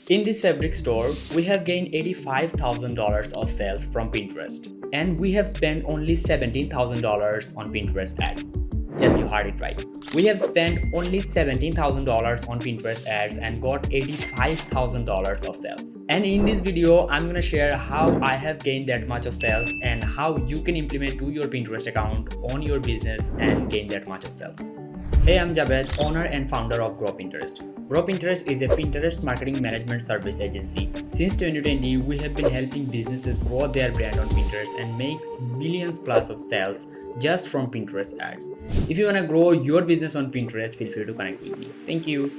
In this fabric store, we have gained $85,000 of sales from Pinterest, and we have spent only $17,000 on Pinterest ads. Yes, you heard it right. We have spent only $17,000 on Pinterest ads and got $85,000 of sales. And in this video, I'm gonna share how I have gained that much of sales and how you can implement to your Pinterest account on your business and gain that much of sales. Hey, I'm Javed, owner and founder of Grow Pinterest. Grow Pinterest is a Pinterest marketing management service agency. Since 2020, we have been helping businesses grow their brand on Pinterest and makes millions plus of sales just from Pinterest ads. If you want to grow your business on Pinterest, feel free to connect with me. Thank you.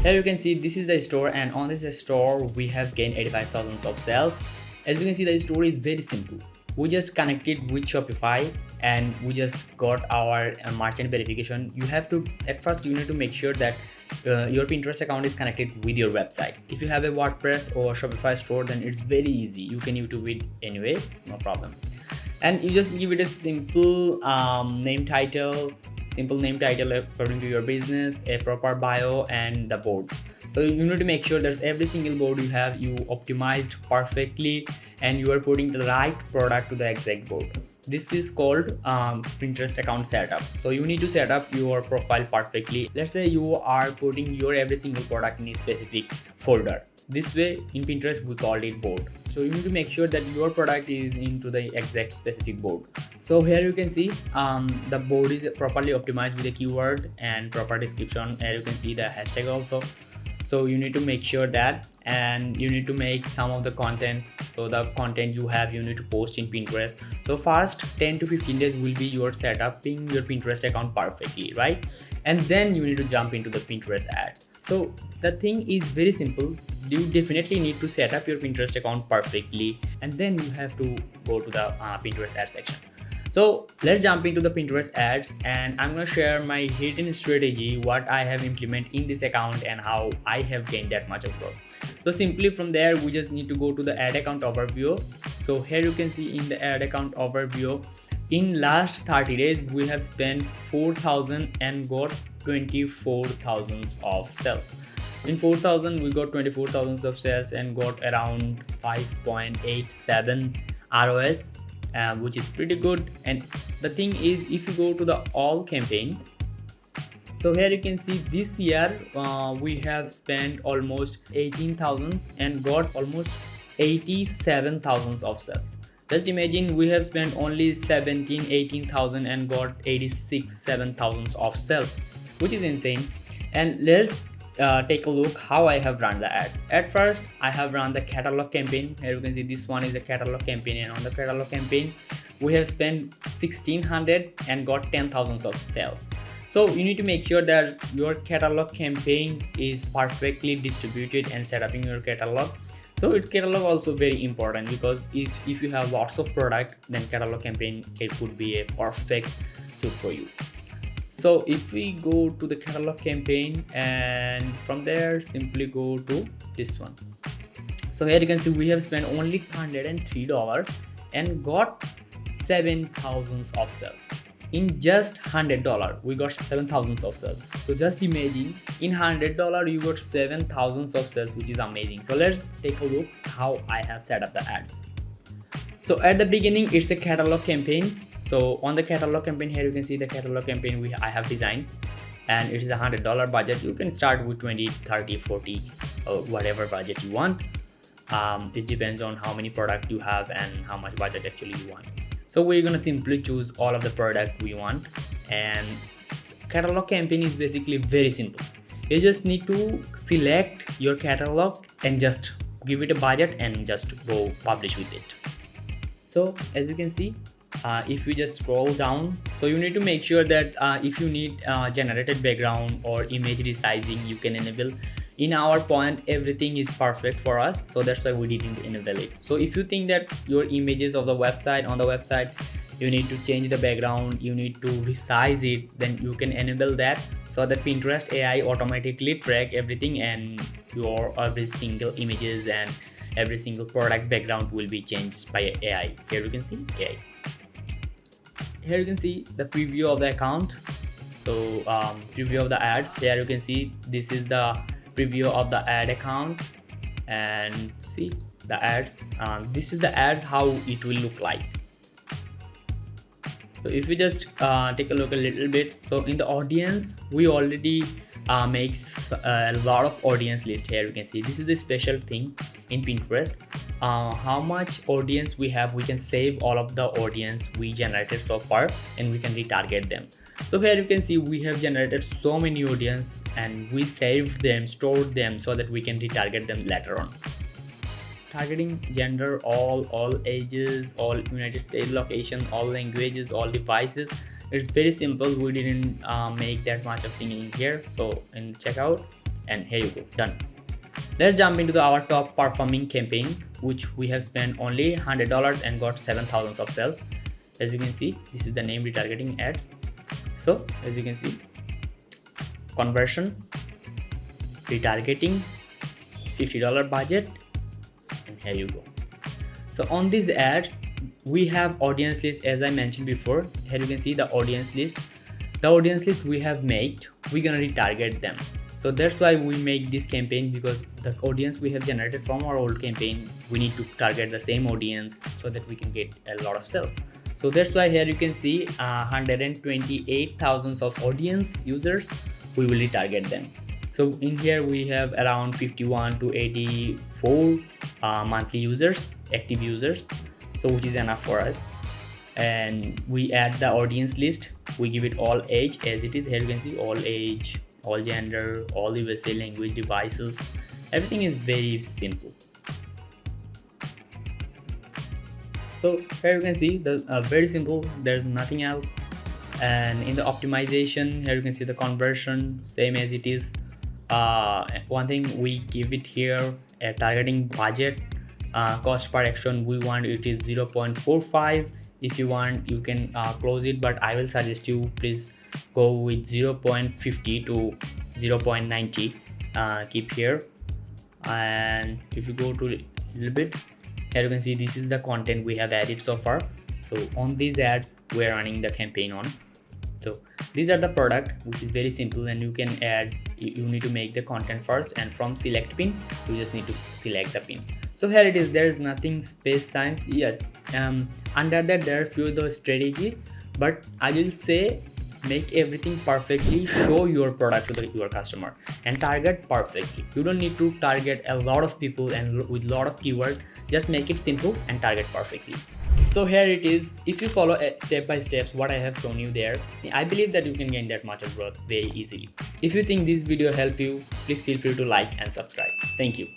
Here you can see this is the store, and on this store we have gained 85,000 of sales. As you can see, the store is very simple. We just connected with Shopify and we just got our merchant verification. You have to, at first you need to make sure that your Pinterest account is connected with your website. If you have a WordPress or Shopify store, then it's very easy. You can YouTube it anyway, no problem. And you just give it a simple name title according to your business, a proper bio, and the boards. So you need to make sure that every single board you have, you optimized perfectly and you are putting the right product to the exact board. This is called Pinterest account setup. So you need to set up your profile perfectly. Let's say you are putting your every single product in a specific folder. This way in Pinterest we call it board. So you need to make sure that your product is into the exact specific board. So here you can see the board is properly optimized with the keyword and proper description. Here you can see the hashtag also. So you need to make sure that, and you need to make some of the content. So the content you have, you need to post in Pinterest. So first 10 to 15 days will be your setuping your Pinterest account perfectly, right? And then you need to jump into the Pinterest ads. So the thing is very simple. You definitely need to set up your Pinterest account perfectly, and then you have to go to the Pinterest ad section. So let's jump into the Pinterest ads, and I'm going to share my hidden strategy, what I have implemented in this account and how I have gained that much of growth. So simply from there, we just need to go to the ad account overview. So here you can see in the ad account overview, in last 30 days, we have spent 4,000 and got 24,000 of sales. In 4,000, we got 24,000 of sales and got around 5.87 ROS. Which is pretty good. And the thing is, if you go to the all campaign, so here you can see this year we have spent almost 18,000 and got almost 87,000 of sales. Just imagine, we have spent only 18,000 and got 7,000 of sales, which is insane. And let's take a look how I have run the ads. At first, I have run the catalog campaign. Here you can see this one is the catalog campaign, and on the catalog campaign, we have spent 1,600 and got 10,000 of sales. So you need to make sure that your catalog campaign is perfectly distributed and set up in your catalog. So it's catalog also very important, because if you have lots of product, then catalog campaign could be a perfect suit for you. So if we go to the catalog campaign, and from there simply go to this one. So here you can see we have spent only $103 and got 7,000 of sales. In just $100, we got 7,000 of sales. So just imagine, in $100 you got 7,000 of sales, which is amazing. So let's take a look how I have set up the ads. So at the beginning, it's a catalog campaign. So on the catalog campaign, here you can see the catalog campaign I have designed, and it is a $100 budget. You can start with 20, 30, 40, or whatever budget you want. It depends on how many products you have and how much budget actually you want. So we're gonna simply choose all of the product we want, and catalog campaign is basically very simple. You just need to select your catalog and just give it a budget and just go publish with it. So as you can see, if you just scroll down, so you need to make sure that if you need generated background or image resizing, you can enable. In our point, everything is perfect for us, so that's why we didn't enable it. So if you think that your images of the website, on the website, you need to change the background, you need to resize it, then you can enable that, so that Pinterest AI automatically track everything, and your every single images and every single product background will be changed by AI. Here you can see AI. Here you can see the preview of the account. So preview of the ads. Here you can see this is the preview of the ad account, and see the ads. This is the ads how it will look like. So if we just take a look a little bit, so in the audience we already makes a lot of audience list. Here you can see this is the special thing in Pinterest. How much audience we have, we can save all of the audience we generated so far and we can retarget them. So here you can see we have generated so many audience and we saved them, stored them so that we can retarget them later on. Targeting gender, all ages, all United States location, all languages, all devices. It's very simple. We didn't make that much of thing in here. So in checkout, and here you go, done. Let's jump into our top performing campaign, which we have spent only $100 and got 7,000 of sales. As you can see, this is the name, retargeting ads. So as you can see, conversion, retargeting, $50 budget, and here you go. So on these ads we have audience list. As I mentioned before, here you can see the audience list. The audience list we have made, we're gonna retarget them. So that's why we make this campaign, because the audience we have generated from our old campaign, we need to target the same audience so that we can get a lot of sales. So that's why here you can see 128,000 of audience users, we will retarget them. So in here we have around 51 to 84 monthly users, active users, so which is enough for us. And we add the audience list, we give it all age as it is. Here you can see all age, all gender, all USA language, devices, everything is very simple. So here you can see the very simple, there's nothing else. And in the optimization, here you can see the conversion, same as it is. One thing we give it here, a targeting budget, cost per action, we want it is 0.45. If you want, you can close it, but I will suggest you please go with 0.50 to 0.90. Keep here. And if you go to a little bit, here you can see this is the content we have added so far. So on these ads we're running the campaign on. So these are the product, which is very simple, and you can add, you need to make the content first, and from select pin you just need to select the pin. So here it is, there is nothing space science. Yes, under that there are few of the strategy, but I will say make everything perfectly, show your product to your customer and target perfectly. You don't need to target a lot of people and with lot of keyword, just make it simple and target perfectly. So here it is. If you follow step by steps what I have shown you there, I believe that you can gain that much of growth very easily. If you think this video helped you, please feel free to like and subscribe. Thank you.